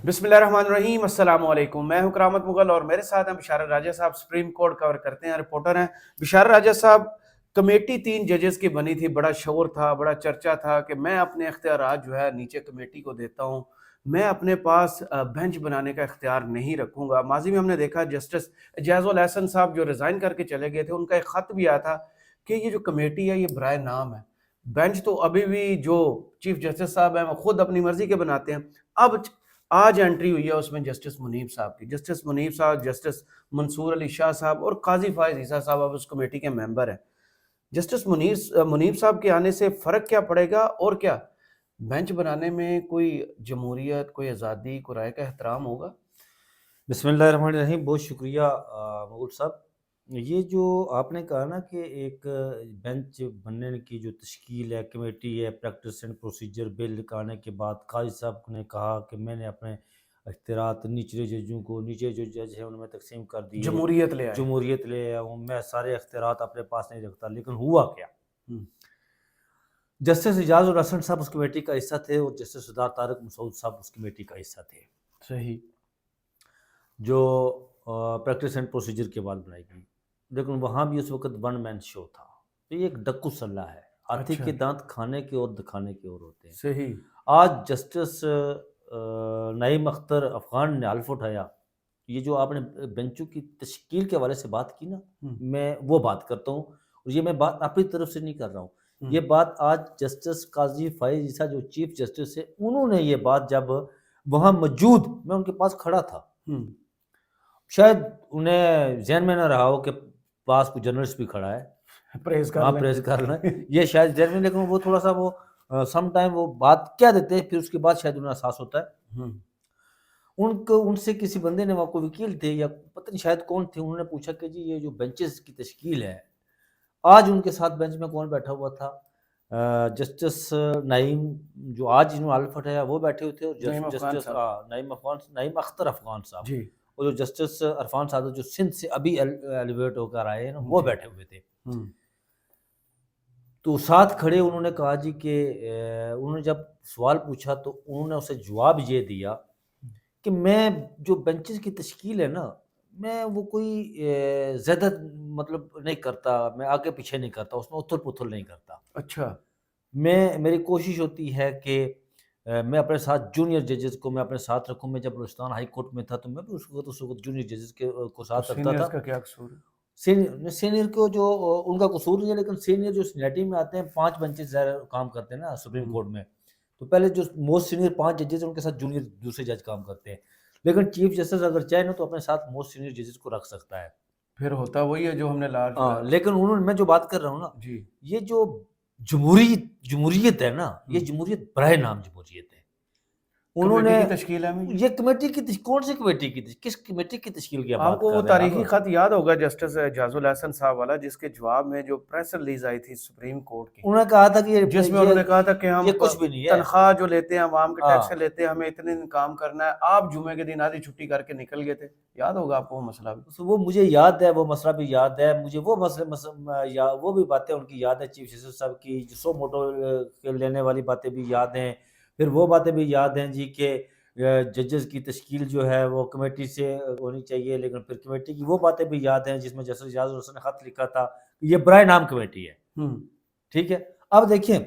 بسم اللہ الرحمن الرحیم، السلام علیکم۔ میں ہوں کرامت مغل اور میرے ساتھ ہیں بشارت راجہ صاحب، سپریم کورٹ کور کرتے ہیں، رپورٹر ہیں۔ بشارت راجہ صاحب، کمیٹی 3 ججز کی بنی تھی، بڑا شور تھا، بڑا چرچا تھا کہ میں اپنے اختیارات جو ہے نیچے کمیٹی کو دیتا ہوں، میں اپنے پاس بینچ بنانے کا اختیار نہیں رکھوں گا۔ ماضی میں ہم نے دیکھا جسٹس اعجاز الاحسن صاحب جو ریزائن کر کے چلے گئے تھے، ان کا ایک خط بھی آیا تھا کہ یہ جو کمیٹی ہے یہ برائے نام ہے، بینچ تو ابھی بھی جو چیف جسٹس صاحب ہیں وہ خود اپنی مرضی کے بناتے ہیں۔ اب آج انٹری ہوئی ہے اس میں جسٹس منیب صاحب کی، جسٹس منیب صاحب، جسٹس منصور علی شاہ صاحب اور قاضی فائز عیسیٰ صاحب اب اس کمیٹی کے ممبر ہیں۔ جسٹس منیب صاحب کے آنے سے فرق کیا پڑے گا، اور کیا بینچ بنانے میں کوئی جمہوریت، کوئی آزادی، کوئی رائے کا احترام ہوگا؟ بسم اللہ الرحمن الرحیم۔ بہت شکریہ مغل صاحب۔ یہ جو آپ نے کہا نا کہ ایک بینچ بننے کی جو تشکیل ہے، کمیٹی ہے، پریکٹس اینڈ پروسیجر بل آنے کے بعد قاضی صاحب نے کہا کہ میں نے اپنے اختیارات نچلے ججوں کو، نیچے جو جج ہیں ان میں تقسیم کر دیے، جمہوریت لے آئے۔ جمہوریت لے آیا ہوں، میں سارے اختیارات اپنے پاس نہیں رکھتا۔ لیکن ہوا کیا؟ جسٹس اعجاز الاحسن صاحب اس کمیٹی کا حصہ تھے اور جسٹس سردار طارق مسعود صاحب اس کمیٹی کا حصہ تھے، صحیح، جو پریکٹس اینڈ پروسیجر کے بعد بنائی گئی۔ لیکن وہاں بھی اس وقت ون مین شو تھا۔ تو یہ ایک ڈکو سلہ ہے، ہاتھی اچھا، کے دانت کھانے کے اور دکھانے کے اور ہوتے ہیں۔ صحیح، آج جسٹس نعیم اختر افغان نے حلف اٹھایا۔ یہ جو آپ نے بینچوں کی تشکیل کے حوالے سے بات کی نا، میں وہ بات کرتا ہوں، اور یہ میں بات اپنی طرف سے نہیں کر رہا ہوں۔ یہ بات آج جسٹس قاضی فائز عیسیٰ جو چیف جسٹس ہے، انہوں نے یہ بات جب وہاں موجود، میں ان کے پاس کھڑا تھا، شاید انہیں ذہن میں نہ رہا ہو کہ پاس کوئی جرنلسٹ بھی کھڑا ہے، پریز کر ہاں لیں۔ پریس کر لیں، یہ شاید ذہن میں، لیکن وہ تھوڑا سا وہ سم ٹائم وہ بات کہہ دیتے ہیں، پھر اس کے بعد شاید انہیں احساس ہوتا ہے۔ ان سے کسی بندے نے، وہ کوئی وکیل تھے یا پتہ نہیں شاید کون تھے، انہوں نے پوچھا کہ جی یہ جو بینچز کی تشکیل ہے، آج ان کے ساتھ بینچ میں کون بیٹھا ہوا تھا؟ جسٹس نعیم جو آج انہوں نے حلف اٹھایا وہ بیٹھے ہوئے تھے، اور جسٹس نعیم اختر افغان صاحب، جی، اور جو جسٹس عرفان صادق جو سندھ سے ابھی ایلیویٹ ہو کر آئے ہیں نا، وہ بیٹھے ہوئے تھے۔ تو ساتھ کھڑے انہوں نے کہا جی کہ انہوں نے جب سوال پوچھا تو انہوں نے اسے جواب یہ دیا کہ میں جو بینچز کی تشکیل ہے نا، میں وہ کوئی زیادہ مطلب نہیں کرتا، میں آگے پیچھے نہیں کرتا، اس میں اتھل پتھل نہیں کرتا۔ اچھا، میری کوشش ہوتی ہے کہ میں اپنے ساتھ جونیئر ججز کو میں اپنے ساتھ رکھوں۔ میں جب بلوچستان ہائی کورٹ میں تھا تو میں بھی اس وقت جونیئر ججز کو ساتھ رکھتا تھا۔ سینئرز کا کیا قصور ہے؟ سینئر کو جو ان کا قصور نہیں ہے، لیکن سینئر جو سینیٹی میں آتے ہیں، 5 بینچز کام کرتے ہیں نا سپریم کورٹ میں، تو پہلے جو موسٹ سینئر 5 ججز ہیں ان کے ساتھ جونیئر دوسرے جج کام کرتے ہیں۔ لیکن چیف جسٹس اگر چاہے نا تو اپنے ساتھ موسٹ سینئر ججز کو رکھ سکتا ہے۔ پھر ہوتا وہی ہے جو ہم نے ہاں، لیکن میں جو بات کر رہا ہوں نا، جی، یہ جو جمہوریت ہے نا، یہ جمہوریت برائے نام جمہوریت ہے۔ انہوں نے کمیٹی کی تشکیل ہے یہ کمیٹی کی کون سی کمیٹی کی کس کمیٹی کی تشکیل کی آپ بات کو کر وہ رہے ہیں تاریخی آپ؟ خط یاد ہوگا جسٹس اعجاز الاحسن صاحب والا، جس کے جواب میں جو پریس ریلیز آئی تھی سپریم کورٹ کی، انہوں نے کہا تھا کہ جس میں انہوں نے کہا تھا کہ ہم یہ کچھ بھی نہیں ہے، تنخواہ جو لیتے ہیں عوام کے ہاں، ٹیکس سے لیتے ہیں، ہمیں اتنے دن کام کرنا ہے، آپ جمعے کے دن آدھی چھٹی کر کے نکل گئے تھے، یاد ہوگا آپ کو وہ مسئلہ بھی؟ وہ مجھے یاد ہے، وہ مسئلہ بھی یاد ہے مجھے، وہ وہ بھی باتیں ان کی یاد ہے، چیف جسٹس صاحب کی جو سو موٹو لینے والی باتیں بھی یاد ہیں۔ پھر وہ باتیں بھی یاد ہیں جی کہ ججز کی تشکیل جو ہے وہ کمیٹی سے ہونی چاہیے، لیکن پھر کمیٹی کی وہ باتیں بھی یاد ہیں جس میں جسٹس اعجاز الاحسن نے خط لکھا تھا کہ یہ برائے نام کمیٹی ہے۔ ٹھیک ہے، اب دیکھیں،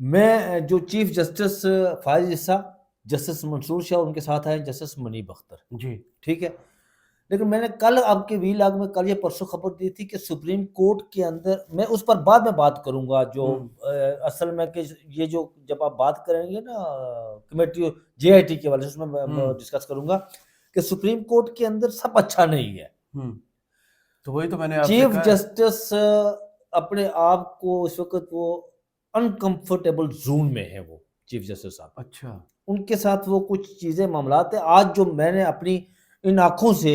میں جو چیف جسٹس فائز عیسیٰ، جسٹس منصور شاہ، ان کے ساتھ آئے جسٹس منیب اختر، جی، ٹھیک ہے۔ لیکن میں نے کل آپ کے وی لاگ میں کل یہ پرسوں خبر دی تھی کہ سپریم کورٹ کے اندر، میں اس پر بعد میں بات کروں گا، جو اصل میں کہ یہ جو جب آپ بات کریں گے نا کمیٹی جے آئی ٹی کے والے سے، اس میں ڈسکس کروں گا کہ سپریم کورٹ کے اندر سب اچھا نہیں ہے۔ تو وہی تو میں نے آپ سے چیف کہا، جسٹس اپنے آپ کو اس وقت وہ انکمفرٹیبل زون میں ہے، وہ چیف جسٹس صاحب، اچھا، ان کے ساتھ وہ کچھ چیزیں معاملات ہیں آج جو میں نے اپنی ان آنکھوں سے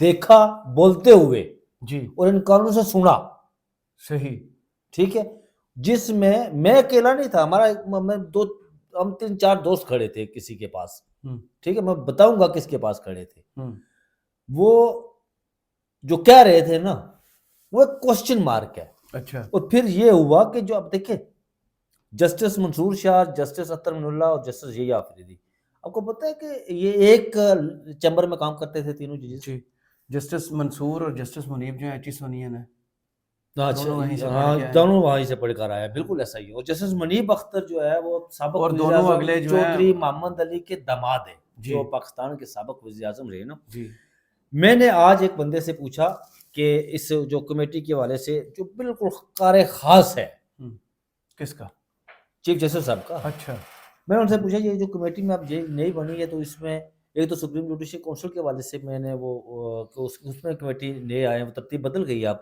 دیکھا بولتے ہوئے، جی، اور ان کانوں سے سنا، صحیح، ٹھیک ہے، جس میں اکیلا نہیں تھا، ہمارا ہم 3-4 دوست کھڑے تھے کسی کے پاس، ٹھیک ہے، میں بتاؤں گا کس کے پاس کھڑے تھے۔ وہ جو کہہ رہے تھے نا، وہ ایک کوسچن مارک ہے۔ اچھا، اور پھر یہ ہوا کہ جو اب دیکھیں، جسٹس منصور شاہ، جسٹس اطہر من اللہ اور جسٹس یحییٰ آفریدی، آپ کو پتہ ہے کہ یہ ایک چیمبر میں کام کرتے تھے تینوں ججز؟ جی جسٹس منصور اور جسٹس منیب جو ہیں ایچ ای سونین ہیں، اچھا دونوں وہیں سے پڑھ ہاں، کے آئے ہیں، دونوں وہیں سے پڑھ کر آیا، بالکل ایسا ہی ہے۔ اور جسٹس منیب اختر جو ہے وہ سابق اور وزیر دونوں اعظم اگلے جو ہیں چودھری محمد علی کے داماد ہیں، جی جو پاکستان کے سابق وزیر اعظم رہے نا۔ جی میں نے آج ایک بندے سے پوچھا کہ اس جو کمیٹی کے حوالے سے جو بالکل کار خاص ہے کس کا؟ چیف جسٹس صاحب کا، اچھا میں نے ان سے پوچھا یہ جو کمیٹی میں اب نئی بنی ہے تو اس میں ایک تو سپریم جوڈیشل کونسل کے حوالے سے میں نے وہ اس میں کمیٹی نئے آئے ہیں، وہ ترتیب بدل گئی ہے اب،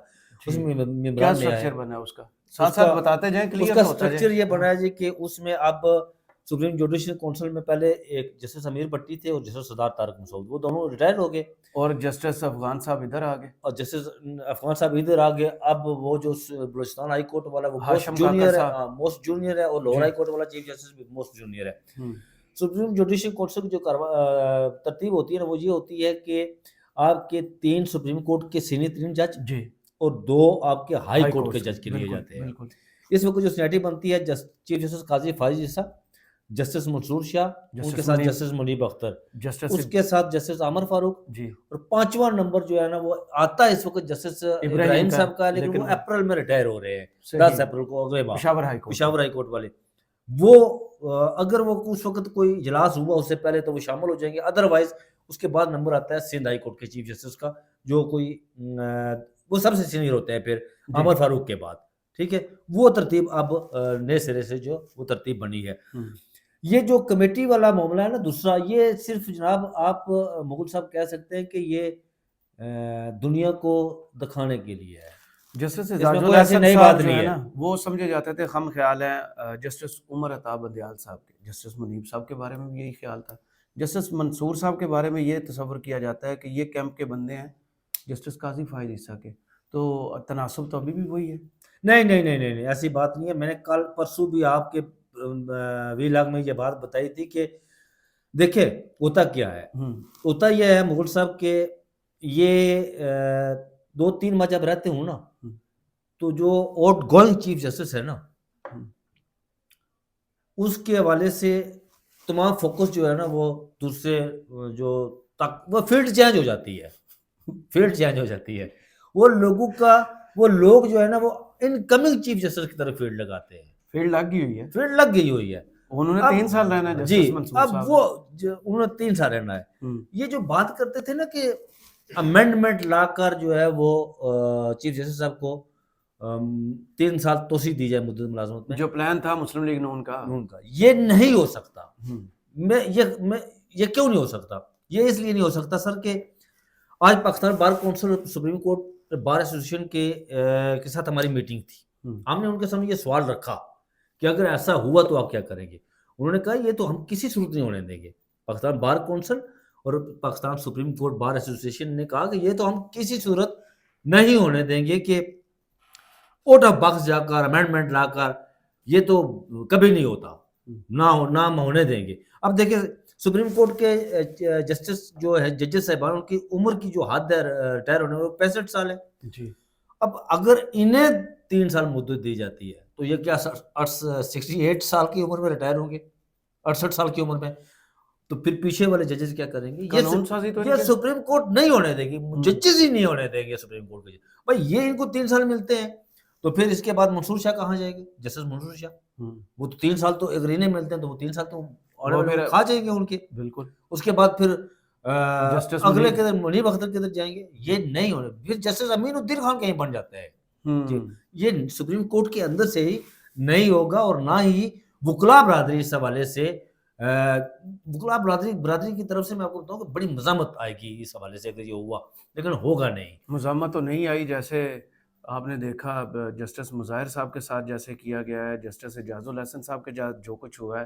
اس جی میں کیا ممبران نئے آئے سٹرکچر ہیں۔ بنا ہے اس کا؟ اس ساتھ کا ساتھ بتاتے جائیں، اس کلیئر کا تو ہوتا سٹرکچر جائے۔ یہ بنا ہے جی کہ اس میں اب سپریم جوڈیشل کونسل میں پہلے ایک جسٹس امیر بھٹی تھے اور جسٹس سردار طارق مسعود، وہ دونوں ریٹائر ہو گئے، اور جسٹس افغان صاحب ادھر آ گئے، اور جسٹس افغان صاحب ادھر آ گئے۔ اب وہ جو بلوچستان ہائی کورٹ والا وہ موسٹ ہاشم کاکڑ جونیئر ہے، صاحب۔ موسٹ جونیئر ہے، اور لاہور جی ہائی کورٹ والا چیف جسٹس بھی موسٹ جونیئر ہے۔ ہم، سپریم جوڈیشل کونسل کی جو ترتیب ہوتی ہے نا وہ یہ ہوتی ہے کہ آپ کے 3 سپریم کورٹ کے سینئر 3 جج جی اور 2 آپ کے ہائی کورٹ کے سے، جج کے لیے بالکل جاتے ہیں۔ بالکل۔ اس وقت جو سینیٹی بنتی ہے چیف جسٹس قاضی فائز عیسیٰ، جسٹس منصور شاہ، ان کے جسٹس ساتھ منیب، جسٹس منیب اختر، جسٹس اس کے ساتھ جسٹس عامر فاروق، جی اور 5واں نمبر جو ہے نا وہ آتا ہے اس وقت جسٹس ابراہیم ابراہیم کا، صاحب کا ہے، لیکن لیکن وہ اپریل میں ریٹائر ہو رہے ہیں، 10 صحیح، اپریل کو اگلے ماہ، Peshawar high court, Peshawar high court والے۔ وہ اگر وہ اس وقت کوئی اجلاس ہوا اس سے پہلے تو وہ شامل ہو جائیں گے، ادروائز اس کے بعد نمبر آتا ہے سندھ ہائی کورٹ کے چیف جسٹس کا، جو کوئی وہ سب سے سینئر ہوتے ہیں پھر جی عامر فاروق کے بعد، ٹھیک ہے۔ وہ ترتیب اب نئے سرے سے جو وہ ترتیب بنی ہے۔ ہم، یہ جو کمیٹی والا معاملہ ہے نا دوسرا، یہ صرف جناب آپ مغل صاحب کہہ سکتے ہیں کہ یہ دنیا کو دکھانے کے لیے ہے، جسٹس اس میں اعجاز کوئی ایسی الحسن نئی صاحب بات جو نہیں ہے ہے۔ نا وہ سمجھے جاتے تھے خم خیال ہیں جسٹس عمر عطا بندیال صاحب کے، جسٹس منیب صاحب کے بارے میں بھی یہی خیال تھا، جسٹس منصور صاحب کے بارے میں یہ تصور کیا جاتا ہے کہ یہ کیمپ کے بندے ہیں جسٹس قاضی فائز عیسیٰ کے، تو تناسب تو ابھی بھی وہی ہے۔ نہیں نہیں نہیں نہیں نہیں، ایسی بات نہیں ہے۔ میں نے کل پرسوں بھی آپ کے وی لاگ میں یہ بات بتائی تھی کہ دیکھیں ہوتا کیا ہے، ہم، ہوتا یہ ہے مغل صاحب کہ یہ 2-3 ماہ جب رہتے ہوں نا ہم، تو جو آؤٹ گوئنگ چیف جسٹس ہے نا ہم، اس کے حوالے سے تمام فوکس جو ہے نا وہ دوسرے جو وہ فیلڈ چینج ہو جاتی ہے، فیلڈ چینج ہو جاتی ہے، وہ لوگوں کا وہ لوگ جو ہے نا وہ انکمنگ چیف جسٹس کی طرف فیلڈ لگاتے ہیں، فیلڈ لگ گئی ہوئی ہے، فیلڈ لگ گئی ہوئی ہے۔ انہوں نے اب 3 سال رہنا ہے جی جسٹس منصور اب صاحب وہ نے۔ انہوں نے 3 سال رہنا ہے۔ ہم، یہ جو بات کرتے تھے نا کہ امینڈمنٹ لا کر جو ہے وہ چیف جسٹس صاحب کو 3 سال توسیع دی جائے مدت ملازمت میں، جو پلان تھا مسلم لیگ نون کا، ان کا یہ نہیں ہو سکتا۔ ہم، یہ کیوں نہیں ہو سکتا؟ یہ اس لیے نہیں ہو سکتا سر کہ آج Pakistan bar council supreme court bar association کے ساتھ ہماری میٹنگ تھی، ہم، ہم نے ان کے سامنے یہ سوال رکھا کہ اگر ایسا ہوا تو آپ کیا کریں گے؟ انہوں نے کہا یہ تو ہم کسی صورت نہیں ہونے دیں گے۔ پاکستان بار کونسل اور Pakistan supreme court bar association نے کہا کہ یہ تو ہم کسی صورت نہیں ہونے دیں گے کہ آؤٹ آف باکس جا کر امینڈمنٹ لا کر، یہ تو کبھی نہیں ہوتا، نہ ہم ہونے دیں گے۔ اب دیکھیں سپریم کورٹ کے جسٹس جو ہے ججز صاحبان، ان کی عمر کی جو حد ہے ریٹائر ہونے میں وہ 65 سال ہے۔ جی اب اگر انہیں 3 سال مدت دی جاتی ہے تو یہ کیا 68 سال کی عمر میں ریٹائر ہوں گے، 68 سال کی عمر میں؟ تو پھر پیچھے والے ججز کیا کریں گے؟ قانون سازی تو یہ سپریم کورٹ نہیں ہونے دے گی، ججز ہی نہیں ہونے دیں گے سپریم کورٹ کے۔ بھائی یہ ان کو 3 سال ملتے ہیں تو پھر اس کے بعد منصور شاہ کہاں جائے گے؟ جسٹس منصور شاہ وہ تو 3 سال تو اگرینے ملتے ہیں، تو وہ 3 سال تو کھا جائیں گے ان کے۔ بالکل اس کے بعد پھر جسٹس اگلے منیب، کدھر منیب اختر کدھر جائیں گے؟ یہ نہیں ہونے۔ پھر جسٹس امین الدین خان کہیں بن جاتا ہے۔ جی یہ سپریم کورٹ کے اندر سے ہی نہیں ہوگا، اور نہ ہی وکلا برادری اس حوالے سے وکلا برادری کی طرف سے میں آپ کو بتاؤں کہ بڑی مزاحمت آئے گی اس حوالے سے اگر یہ ہوا، لیکن ہوگا نہیں۔ مزاحمت تو نہیں آئی، جیسے آپ نے دیکھا جسٹس مظاہر صاحب کے ساتھ جیسے کیا گیا ہے، جسٹس اعجاز الحسن صاحب کے ساتھ جو کچھ ہوا ہے،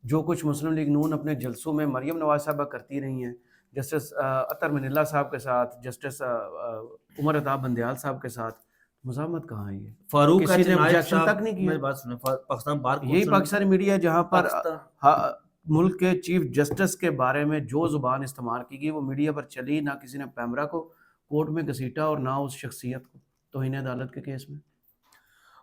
جو کچھ مسلم لیگ نون اپنے جلسوں میں مریم نواز صاحبہ کرتی رہی ہیں، جسٹس اطہر من اللہ صاحب کے ساتھ، جسٹس عمر عطا بندیال صاحب کے ساتھ، مزاحمت کہاں ہے؟ یہ فاروق کسی نے نائب objection تک نہیں صاحب کیا۔ میری بات سنیں، پاکستان بار یہی کونسل پاکستانی میڈیا ہے جہاں پر پاکستان ملک کے چیف جسٹس کے بارے میں جو زبان استعمال کی گئی وہ میڈیا پر چلی، نہ کسی نے پیمرا کو کورٹ میں گھسیٹا اور نہ اس شخصیت کو توہین عدالت کے کیس میں۔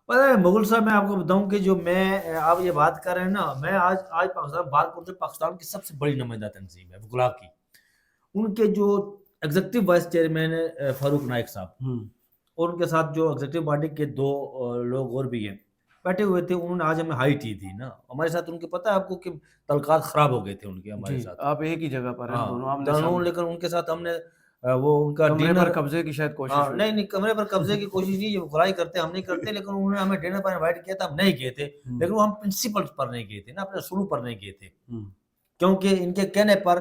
پتہ ہے مغل صاحب، میں آپ کو بتاؤں کہ جو میں آپ یہ بات کر رہے ہیں نا، میں آج پاکستان بار کونسل پاکستان کی سب سے بڑی نمائندہ تنظیم ہے وکلاء کی، ان کے جو ایگزیکٹو وائس چیئرمین ہے فاروق نائک صاحب، اور ان کے ساتھ جو ایگزیکٹو باڈی کے 2 لوگ اور بھی ہیں بیٹھے ہوئے تھے، انہوں نے آج ہمیں ہائی ٹی دی نا ہمارے ساتھ، ان کے پتہ ہے آپ کو کہ تعلقات خراب ہو گئے تھے ان کے ہمارے جی ساتھ، آپ ایک ہی جگہ پر ہیں دونوں ہاں آمنے دونوں، سامنے، لیکن ان کے ساتھ ہم نے وہ ان کا کمرے ڈنر، پر قبضے کی شاید کوشش ہاں ہوئی. نہیں کمرے پر قبضے کی کوشش نہیں، یہ وکلائی کرتے ہم نہیں کرتے، لیکن انہوں نے ہمیں ڈنر پر انوائٹ کیا تھا، ہم نہیں گئے تھے، لیکن وہ ہم پرنسپل پر نہیں گئے تھے نا، اپنے اصولوں پر نہیں گئے تھے، کیونکہ ان کے کہنے پر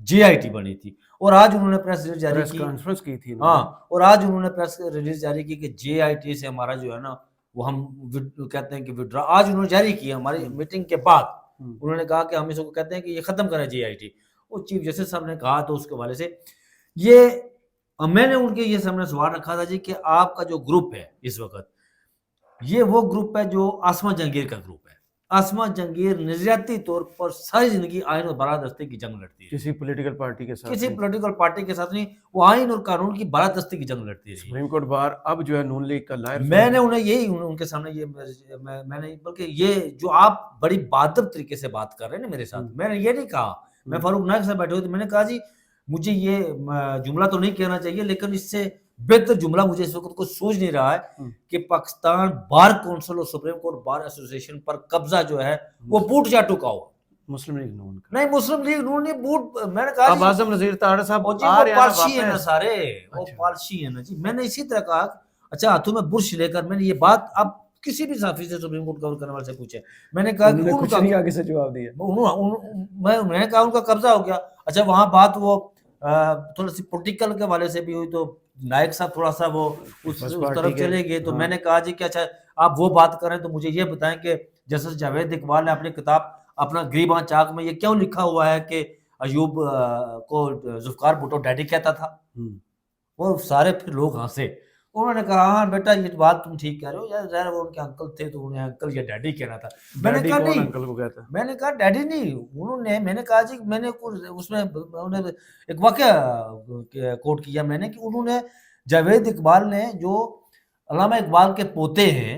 جے آئی ٹی بنی تھی، اور آج انہوں نے پریس ریلیز جاری پریس کی، کانفرنس کی تھی ہاں، اور آج انہوں نے پریس ریلیز جاری کی کہ جے آئی ٹی سے ہمارا جو ہے نا وہ ہم کہتے ہیں کہ وڈرا، آج انہوں نے جاری کی ہماری میٹنگ کے بعد، انہوں نے کہا کہ ہم اس کو کہتے ہیں کہ یہ ختم کریں جے آئی ٹی، وہ چیف جسٹس صاحب نے کہا تو اس کے حوالے سے یہ میں نے ان کے یہ سامنے سوال رکھا تھا جی کہ آپ کا جو گروپ ہے اس وقت، یہ وہ گروپ ہے جو آسما جہانگیر کا گروپ ہے، آسما جہانگیر نظریاتی طور پر ساری زندگی آئین اور بالادستی کی جنگ لڑتی ہے، کسی پولیٹیکل پارٹی کے ساتھ کسی نہیں. پولیٹیکل پارٹی کے ساتھ نہیں، وہ آئین اور قانون کی بالادستی کی جنگ لڑتی رہی ہے۔ سپریم کورٹ بار اب جو ہے نون لیگ کا لائر میں نے انہیں یہی ان کے سامنے یہ میں نے، بلکہ یہ جو آپ بڑی بہادر طریقے سے بات کر رہے ہیں نا میرے ساتھ، میں نے یہ نہیں کہا، میں فاروق نائک سے بیٹھے ہوئے تھے، میں نے کہا جی مجھے یہ جملہ تو نہیں کہنا چاہیے، لیکن اس سے بہتر جملہ مجھے اس وقت کوئی سوچ نہیں رہا ہے کہ پاکستان بار کونسل اور سپریم کورٹ بار ایسوسی ایشن پر قبضہ جو ہے وہ بوٹ جا ٹکا ہوا، مسلم لیگ نون کا. نہیں مسلم لیگ نون نے بوٹ، میں نے کہا اب اعظم نذیر تاہڑا صاحب جی آ وہ رہے ہیں نا پالشی ہے نا واپس. سارے، وہ پالشی ہے نا جی، میں نے اسی طرح کہا اچھا ہاتھوں میں برش لے کر میں نے یہ بات اب کسی بھی صحافی سے سپریم کورٹ کور کرنے والے سے پوچھے، میں نے کہا کہ انہوں نے ان کچھ کا نہیں آگے سے جواب دیا. میں نے کہا ان کا قبضہ ہو گیا، اچھا وہاں بات وہ تھوڑا سی پولیٹیکل کے حوالے سے بھی ہوئی تو نائک صاحب تھوڑا سا وہ اس طرف چلے گئے، تو میں نے کہا جی کہ اچھا آپ وہ بات کریں تو مجھے یہ بتائیں کہ جسٹس جاوید اقبال نے اپنی کتاب اپنا گریباں چاک میں یہ کیوں لکھا ہوا ہے کہ ایوب کو ذوالفقار بھٹو ڈیڈی کہتا تھا، وہ سارے پھر لوگ ہنسے، انہوں نے کہا ہاں بیٹا یہ بات تم ٹھیک کہہ رہے ہو، یار ظاہر وہ ان کے انکل تھے تو انہیں انکل یا ڈیڈی کہنا تھا، میں نے کہا نہیں انکل کو کہتا ہے. میں نے کہا ڈیڈی نہیں، انہوں نے، میں نے کہا جی میں نے اس میں انہیں ایک واقعہ کوٹ کیا میں نے کہ انہوں نے جاوید اقبال نے جو علامہ اقبال کے پوتے ہیں،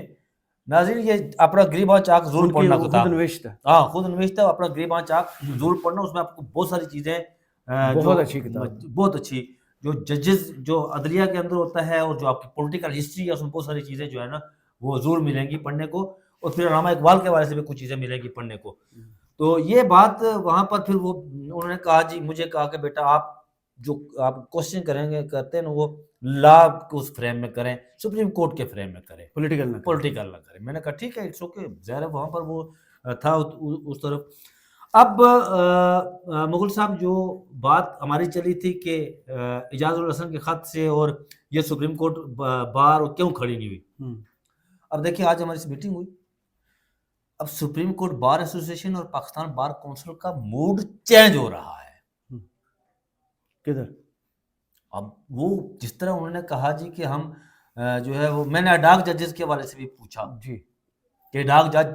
ناظرین یہ اپنا گریباں چاک ضرور پڑھنا کتاب، خود نوشت ہے، ہاں خود نوشتہ ہے، اپنا گریباں چاک ضرور پڑھنا، اس میں آپ کو بہت ساری چیزیں بہت اچھی کتاب، بہت اچھی، جو ججز جو عدلیہ کے اندر ہوتا ہے اور جو آپ کی پولیٹیکل ہسٹری ہے اس میں بہت ساری چیزیں جو ہے نا وہ ضرور ملیں گی پڑھنے کو، اور پھر علامہ اقبال کے حوالے سے بھی کچھ چیزیں ملیں گی پڑھنے کو، تو یہ بات وہاں پر پھر وہ انہوں نے کہا جی مجھے کہا کہ بیٹا آپ جو آپ کوشچن کریں گے کرتے ہیں نا وہ لا کو اس فریم میں کریں، سپریم کورٹ کے فریم میں کریں، پولیٹیکل نہ کریں، میں نے کہا ٹھیک ہے اٹس اوکے، ظاہر ہے وہاں پر وہ تھا اس طرف۔ اب مغل صاحب جو بات ہماری چلی تھی کہ اعجاز الحسن کے خط سے اور یہ سپریم کورٹ بار کیوں کھڑی نہیں ہوئی، اب دیکھیں آج ہماری میٹنگ ہوئی، اب سپریم کورٹ بار ایسوسی ایشن اور پاکستان بار کونسل کا موڈ چینج ہو رہا ہے، کدھر؟ اب وہ جس طرح انہوں نے کہا جی کہ ہم جو ہے وہ، میں نے اڈاک ججز کے حوالے سے بھی پوچھا جی کہ اڈاک جج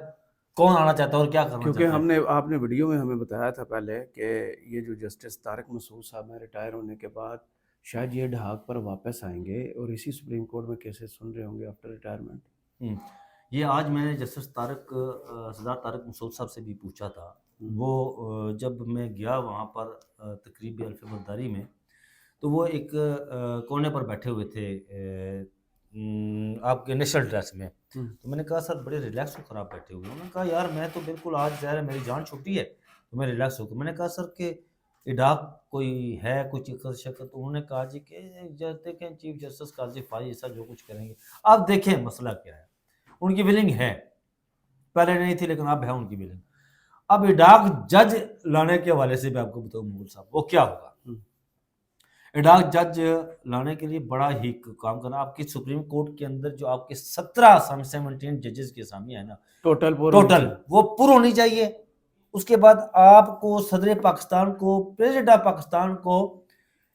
کون آنا چاہتا ہے اور کیا کرنا چاہتا کیونکہ ہے، ہم نے آپ نے ویڈیو میں ہمیں بتایا تھا پہلے کہ یہ جو جسٹس طارق مسعود صاحب ہیں ریٹائر ہونے کے بعد شاید یہ ڈھاک پر واپس آئیں گے اور اسی سپریم کورٹ میں کیسز سن رہے ہوں گے آفٹر ریٹائرمنٹ. یہ آج میں نے جسٹس سردار طارق مسعود صاحب سے بھی پوچھا تھا، وہ جب میں گیا وہاں پر تقریب الف برداری میں تو وہ ایک کونے پر بیٹھے ہوئے تھے آپ کے نیشنل ڈریس میں، تو میں نے کہا سر بڑے ریلیکس ہو کر آپ بیٹھے ہوئے، انہوں نے کہا یار میں تو بالکل آج ظاہر ہے میری جان چھٹی ہے تو میں ریلیکس ہو کر، میں نے کہا سر کہ اڈاک کوئی ہے کوئی چکر شکر، تو انہوں نے کہا جی کہ دیکھیں چیف جسٹس قاضی فائز ایسا جو کچھ کریں گے، آپ دیکھیں مسئلہ کیا ہے، ان کی ولنگ ہے، پہلے نہیں تھی لیکن اب ہے ان کی ولنگ، اب اڈاک جج لانے کے حوالے سے بھی آپ کو بتاؤں مغل صاحب وہ کیا ہوگا، اڈاک جج لانے کے لیے بڑا ہی کام کرنا، آپ کی سپریم کورٹ کے اندر جو آپ کے 17 ججز کے سامنے ہے نا ٹوٹل وہ پر ہونی چاہیے، اس کے بعد آپ کو صدر پاکستان کو پریزیڈنٹ آف پاکستان کو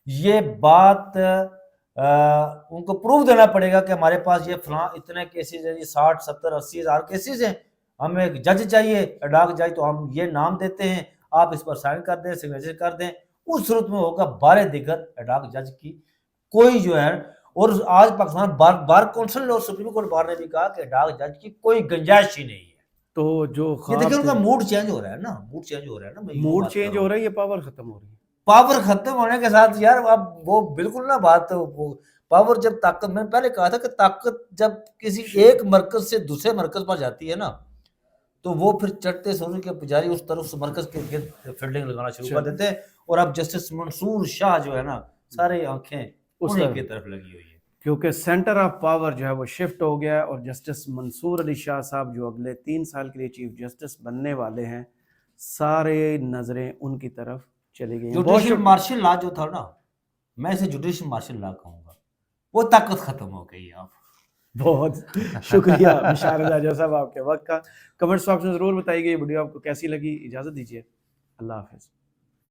یہ بات ان کو پروف دینا پڑے گا کہ ہمارے پاس یہ فلاں اتنے کیسز ہیں، 60 70 80 ہزار کیسز ہیں، ہمیں ایک جج چاہیے اڈاک جج، تو ہم یہ نام دیتے ہیں، آپ اس پر سائن کر دیں، سگنیچر کر دیں، اس صورت میں ہوگا بارے دیگر اڈاک جج کی کوئی جو ہے، اور آج پاکستان بار کونسل اور سپریم کورٹ بار نے بھی کہا کہ ڈاک جج کی کوئی گنجائش ہی نہیں ہے. تو جو یہ دیکھیں ان کا خواب موڈ چینج ہو رہا ہے نا، موڈ چینج ہو رہا ہے نا. موڈ چینج ہو رہا ہے یا پاور ختم ہو رہی ہے؟ پاور ختم ہونے کے ساتھ یار اب وہ بالکل نا بات پاور جب طاقت، میں پہلے کہا تھا کہ طاقت جب کسی ایک مرکز سے دوسرے مرکز پر جاتی ہے نا تو وہ پھر چڑھتے سورج کے پجاری اس طرف اس مرکز کے گرد فیلڈنگ لگانا شروع کر دیتے ہیں. اور اب جسٹس منصور شاہ جو ہے نا سارے آنکھیں انہیں کی طرف لگی ہوئی ہے، کیونکہ سینٹر آف پاور جو ہے وہ شفٹ ہو گیا ہے. اور جسٹس منصور علی شاہ صاحب جو اگلے 3 سال کے لیے چیف جسٹس بننے والے ہیں، سارے نظریں ان کی طرف چلی گئی ہیں. جوڈیشل مارشل لا جو تھا نا، میں اسے جوڈیشل مارشل لا کہوں گا، وہ طاقت ختم ہو گئی ہے. بہت شکریہ بشارت راجہ صاحب آپ کے وقت کا. کمنٹس باکس میں ضرور بتائیے گا یہ ویڈیو آپ کو کیسی لگی. اجازت دیجیے، اللہ حافظ.